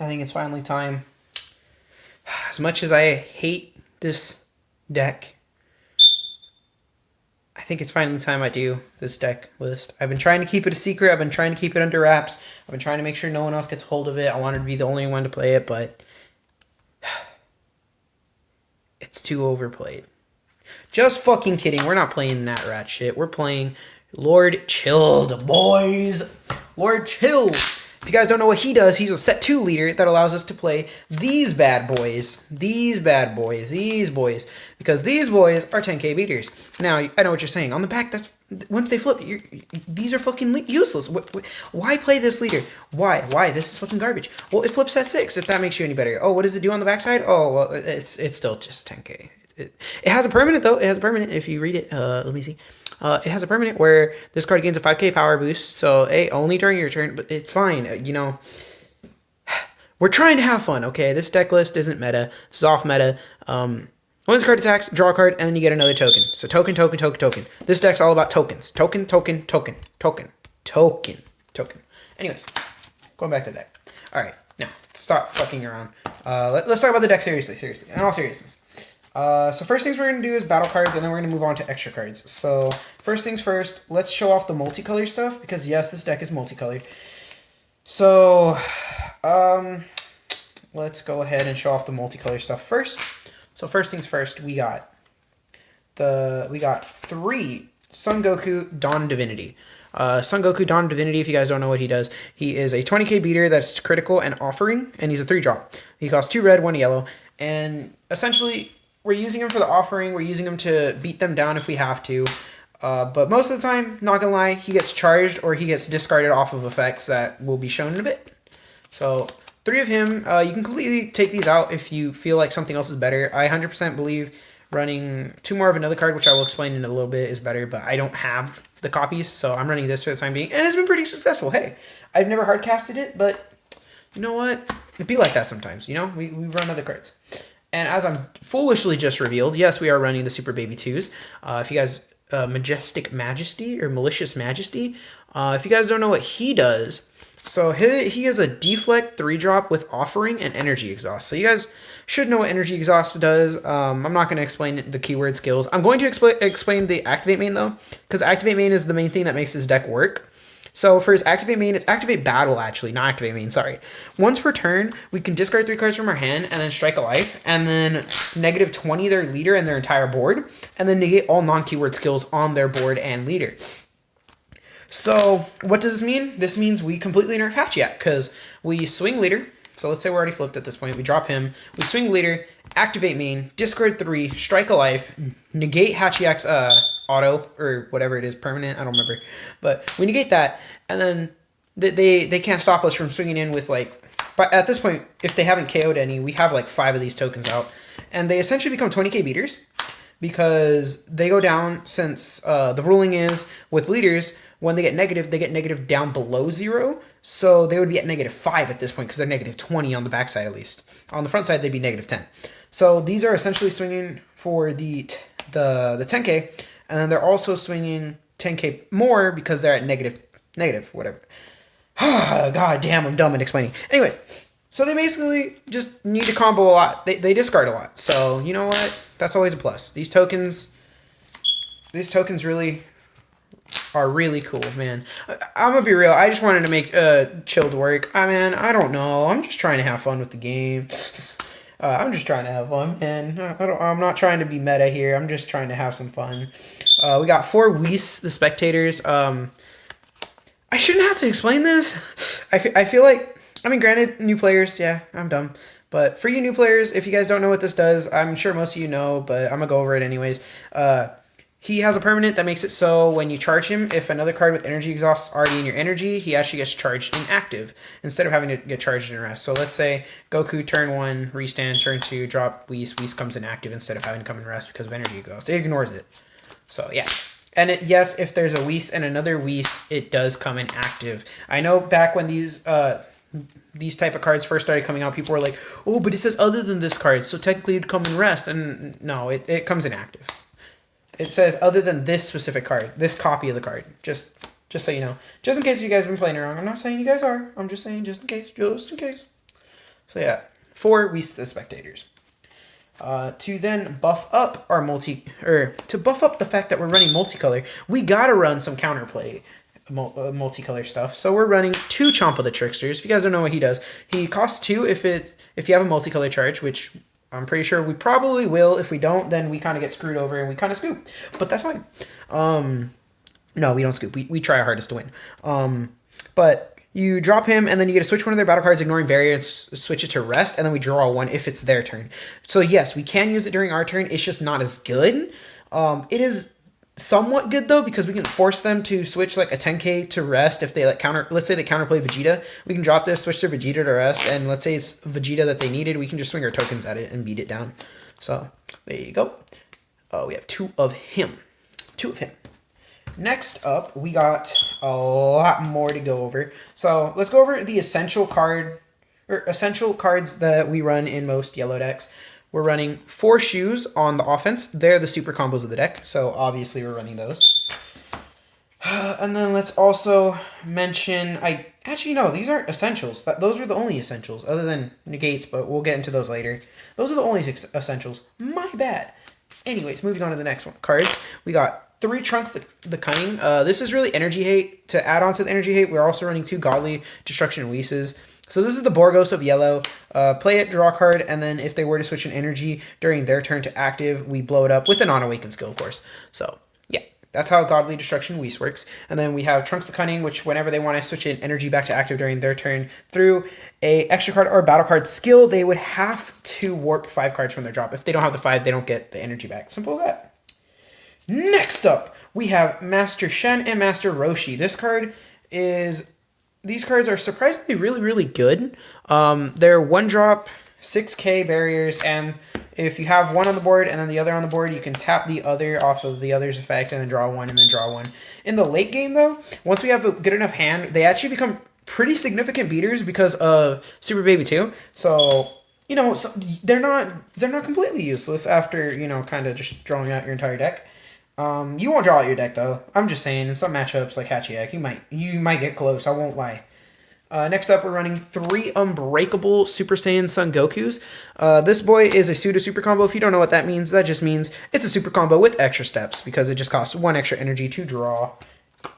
I think it's finally time. As much as I hate this deck, I think it's finally time I do this deck list. I've been trying to keep it a secret. I've been trying to keep it under wraps. I've been trying to make sure no one else gets hold of it. I wanted to be the only one to play it, but it's too overplayed. Just fucking kidding. We're not playing that rat shit. We're playing Lord Chilled, boys. Lord Chilled. If you guys don't know what he does, he's a set 2 leader that allows us to play these bad boys. These bad boys. These boys. Because these boys are 10k beaters. Now, I know what you're saying. On the back, that's once they flip, these are fucking useless. Why play this leader? Why? This is fucking garbage. Well, it flips at 6, if that makes you any better. Oh, what does it do on the backside? Oh, well, it's still just 10k. It has a permanent, though. It has a permanent. If you read it, let me see. It has a permanent where this card gains a 5k power boost. So, hey, only during your turn, but it's fine. You know, we're trying to have fun, okay? This deck list isn't meta. This is off meta. When this card attacks, draw a card, and then you get another token. So token. This deck's all about tokens. Token. Anyways, going back to the deck. All right, now, stop fucking around. Let's talk about the deck seriously. In all seriousness. So first things we're going to do is battle cards, and then we're going to move on to extra cards. So first things first, let's show off the multicolor stuff, because yes, this deck is multicolored. So, let's go ahead and show off the multicolor stuff first. So first things first, we got 3 Son Goku Dawn Divinity. Son Goku Dawn Divinity, if you guys don't know what he does, he is a 20k beater that's critical and offering, and he's a 3-drop. He costs 2 red, 1 yellow, and essentially we're using him for the offering. We're using him to beat them down if we have to. But most of the time, not gonna lie, he gets charged or he gets discarded off of effects that will be shown in a bit. So 3 of him, you can completely take these out if you feel like something else is better. I 100% believe running 2 more of another card, which I will explain in a little bit, is better, but I don't have the copies, so I'm running this for the time being, and it's been pretty successful. Hey, I've never hard casted it, but you know what? It'd be like that sometimes, you know? We run other cards. And as I'm foolishly just revealed, yes, we are running the Super Baby 2s. If you guys, Majestic Majesty or Malicious Majesty, if you guys don't know what he does, so he is a deflect 3-drop with offering and energy exhaust. So you guys should know what energy exhaust does. I'm not going to explain the keyword skills. I'm going to explain the activate main though, because activate main is the main thing that makes this deck work. So for his activate main, it's activate battle actually, not activate main, sorry. Once per turn, we can discard 3 cards from our hand and then strike a life, and then negative 20 their leader and their entire board, and then negate all non-keyword skills on their board and leader. So what does this mean? This means we completely nerf Hachiyak, because we swing leader. So let's say we're already flipped at this point. We drop him, we swing leader, activate main, discard 3, strike a life, negate Hachiyak's auto or whatever it is, permanent, I don't remember, but we negate that, and then they can't stop us from swinging in with, like, but at this point, if they haven't KO'd any, we have like 5 of these tokens out, and they essentially become 20k beaters because they go down, since the ruling is with leaders, when they get negative down below 0, so they would be at -5 at this point because they're -20 on the backside at least. On the front side, they'd be -10. So these are essentially swinging for the 10k, and then they're also swinging 10k more because they're at negative, whatever. God damn, I'm dumb at explaining. Anyways, so they basically just need to combo a lot. They discard a lot. So, you know what? That's always a plus. These tokens really are really cool, man. I'm gonna be real. I just wanted to make Chilled work. I don't know. I'm just trying to have fun with the game. I'm just trying to have fun, man. I'm not trying to be meta here. I'm just trying to have some fun. We got 4 Whis, the spectators. I shouldn't have to explain this. I feel like, granted, new players, yeah, I'm dumb. But for you new players, if you guys don't know what this does, I'm sure most of you know, but I'm going to go over it anyways. He has a permanent that makes it so when you charge him, if another card with energy exhaust is already in your energy, he actually gets charged inactive instead of having to get charged in rest. So let's say Goku turn 1, restand, turn 2, drop Whis. Whis comes inactive instead of having to come in rest because of energy exhaust. It ignores it. So yeah. And yes, if there's a Whis and another Whis, it does come in active. I know back when these type of cards first started coming out, people were like, oh, but it says other than this card, so technically it'd come in rest. And no, it comes in active. It says other than this specific card, this copy of the card. Just so you know. Just in case you guys have been playing around. I'm not saying you guys are. I'm just saying just in case. Just in case. So yeah, 4 we the spectators. To then buff up our to buff up the fact that we're running multicolor, we gotta run some counterplay multicolor stuff. So we're running 2 Champa the Tricksters. If you guys don't know what he does, he costs 2 if you have a multicolor charge, which I'm pretty sure we probably will. If we don't, then we kind of get screwed over and we kind of scoop. But that's fine. No, we don't scoop. We try our hardest to win. But you drop him, and then you get to switch one of their battle cards, ignoring barrier, and switch it to rest, and then we draw 1 if it's their turn. So yes, we can use it during our turn. It's just not as good. It is somewhat good though, because we can force them to switch like a 10k to rest if they like counter. Let's say they counterplay Vegeta. We can drop this, switch their Vegeta to rest, and let's say it's Vegeta that they needed. We can just swing our tokens at it and beat it down. So there you go. We have 2 of him. 2 of him. Next up, we got a lot more to go over. So let's go over the essential cards that we run in most yellow decks. We're running 4 shoes on the offense. They're the super combos of the deck, so obviously we're running those. And then let's also mention, these aren't essentials. Those are the only essentials, other than negates, but we'll get into those later. Those are the only essentials. My bad. Anyways, moving on to the next one. Cards. We got 3 Trunks the Cunning. This is really energy hate. To add on to the energy hate, we're also running 2 Godly Destruction Whis. So this is the Borgos of yellow. Play it, draw a card, and then if they were to switch an energy during their turn to active, we blow it up with a non-awakened skill, of course. So yeah, that's how Godly Destruction Whis works. And then we have Trunks the Cunning, which whenever they want to switch an energy back to active during their turn through a extra card or battle card skill, they would have to warp 5 cards from their drop. If they don't have the 5, they don't get the energy back. Simple as that. Next up, we have Master Shen and Master Roshi. These cards are surprisingly really, really good. They're 1-drop, 6k barriers, and if you have one on the board and then the other on the board, you can tap the other off of the other's effect and then draw 1 and then draw 1. In the late game, though, once we have a good enough hand, they actually become pretty significant beaters because of Super Baby 2. So, they're not completely useless after, kind of just drawing out your entire deck. You won't draw out your deck though. I'm just saying, in some matchups like Hachiyak, you might get close. I won't lie. Next up, we're running 3 Unbreakable Super Saiyan Son Gokus. This boy is a pseudo super combo. If you don't know what that means, that just means it's a super combo with extra steps because it just costs 1 extra energy to draw,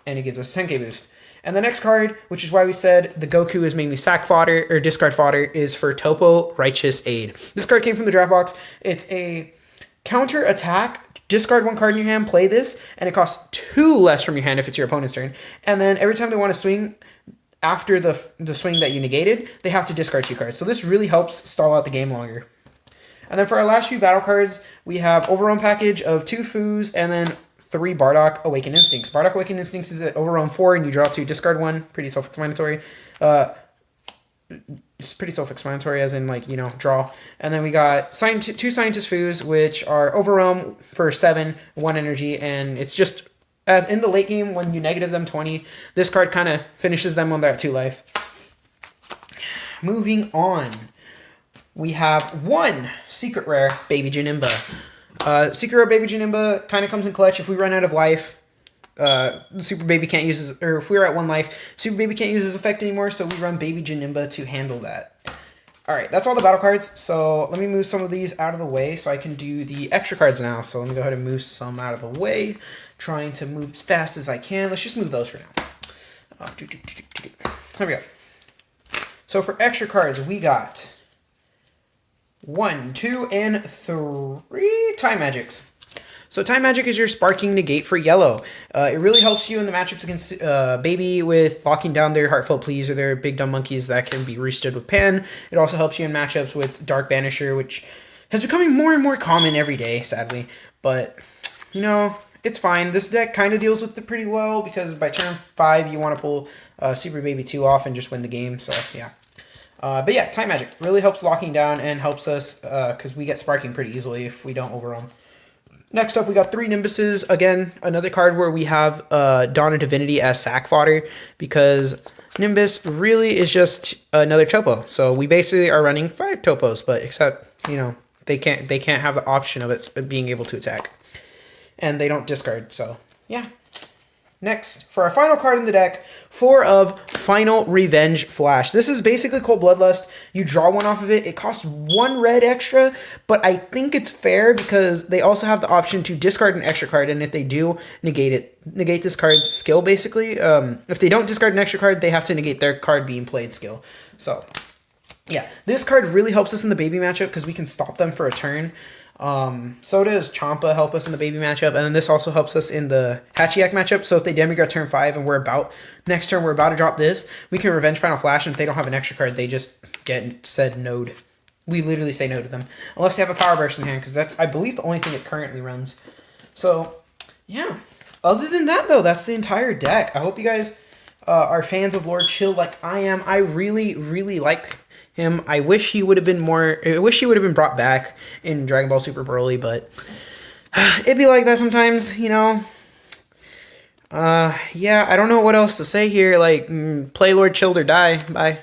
and it gives us 10k boost. And the next card, which is why we said the Goku is mainly sack fodder or discard fodder, is for Topo Righteous Aid. This card came from the draft box. It's a counter attack. Discard 1 card in your hand, play this, and it costs 2 less from your hand if it's your opponent's turn. And then every time they want to swing after the swing that you negated, they have to discard 2 cards. So this really helps stall out the game longer. And then for our last few battle cards, we have Overwhelm package of 2 Foos and then 3 Bardock Awakened Instincts. Bardock Awakened Instincts is at Overwhelm 4 and you draw 2, discard 1. Pretty self-explanatory. It's pretty self-explanatory as in draw. And then we got 2 Scientist Foos, which are Overwhelm for 7, 1 energy, and it's just in the late game when you negative them 20, this card kind of finishes them when they're at 2 life. Moving on, we have 1 Secret Rare Baby Janemba. Secret Rare Baby Janemba kind of comes in clutch if we run out of life. Super Baby can't use his, or if we're at 1 life, Super Baby can't use his effect anymore, so we run Baby Janemba to handle that. Alright, that's all the battle cards, so let me move some of these out of the way so I can do the extra cards now. So let me go ahead and move some out of the way, trying to move as fast as I can. Let's just move those for now. There we go. So for extra cards, we got 1, 2, and 3 Time Magics. So Time Magic is your Sparking Negate for yellow. It really helps you in the matchups against Baby with locking down their Heartfelt Pleas or their Big Dumb Monkeys that can be restood with Pan. It also helps you in matchups with Dark Banisher, which has becoming more and more common every day, sadly. But, it's fine. This deck kind of deals with it pretty well because by turn 5, you want to pull Super Baby 2 off and just win the game. So, yeah. But yeah, Time Magic really helps locking down and helps us because we get Sparking pretty easily if we don't overwhelm. Next up, we got 3 Nimbuses. Again, another card where we have Dawn of Divinity as sack fodder because Nimbus really is just another Topo. So we basically are running 5 Topos, but except, they can't have the option of it being able to attack. And they don't discard, so yeah. Next, for our final card in the deck, 4 of Final Revenge Flash. This is basically Cold Bloodlust. You draw one off of it. It costs 1 red extra, but I think it's fair because they also have the option to discard an extra card, and if they do, negate this card's skill, basically. If they don't discard an extra card, they have to negate their card being played skill. So, yeah, this card really helps us in the baby matchup because we can stop them for a turn. So does Champa help us in the baby matchup, and then this also helps us in the Hachiyak matchup. So if they Demigod turn 5 and next turn we're about to drop this, we can Revenge Final Flash, and if they don't have an extra card, they just get said node. We literally say no to them. Unless they have a Power Burst in hand, because that's, I believe, the only thing it currently runs. So, yeah. Other than that, though, that's the entire deck. I hope you guys are fans of Lord Chill like I am. I really, really like him. I wish he would have been brought back in Dragon Ball Super Broly, but it'd be like that sometimes, you know. Yeah, I don't know what else to say here. Like, play Lord Chill or die. Bye.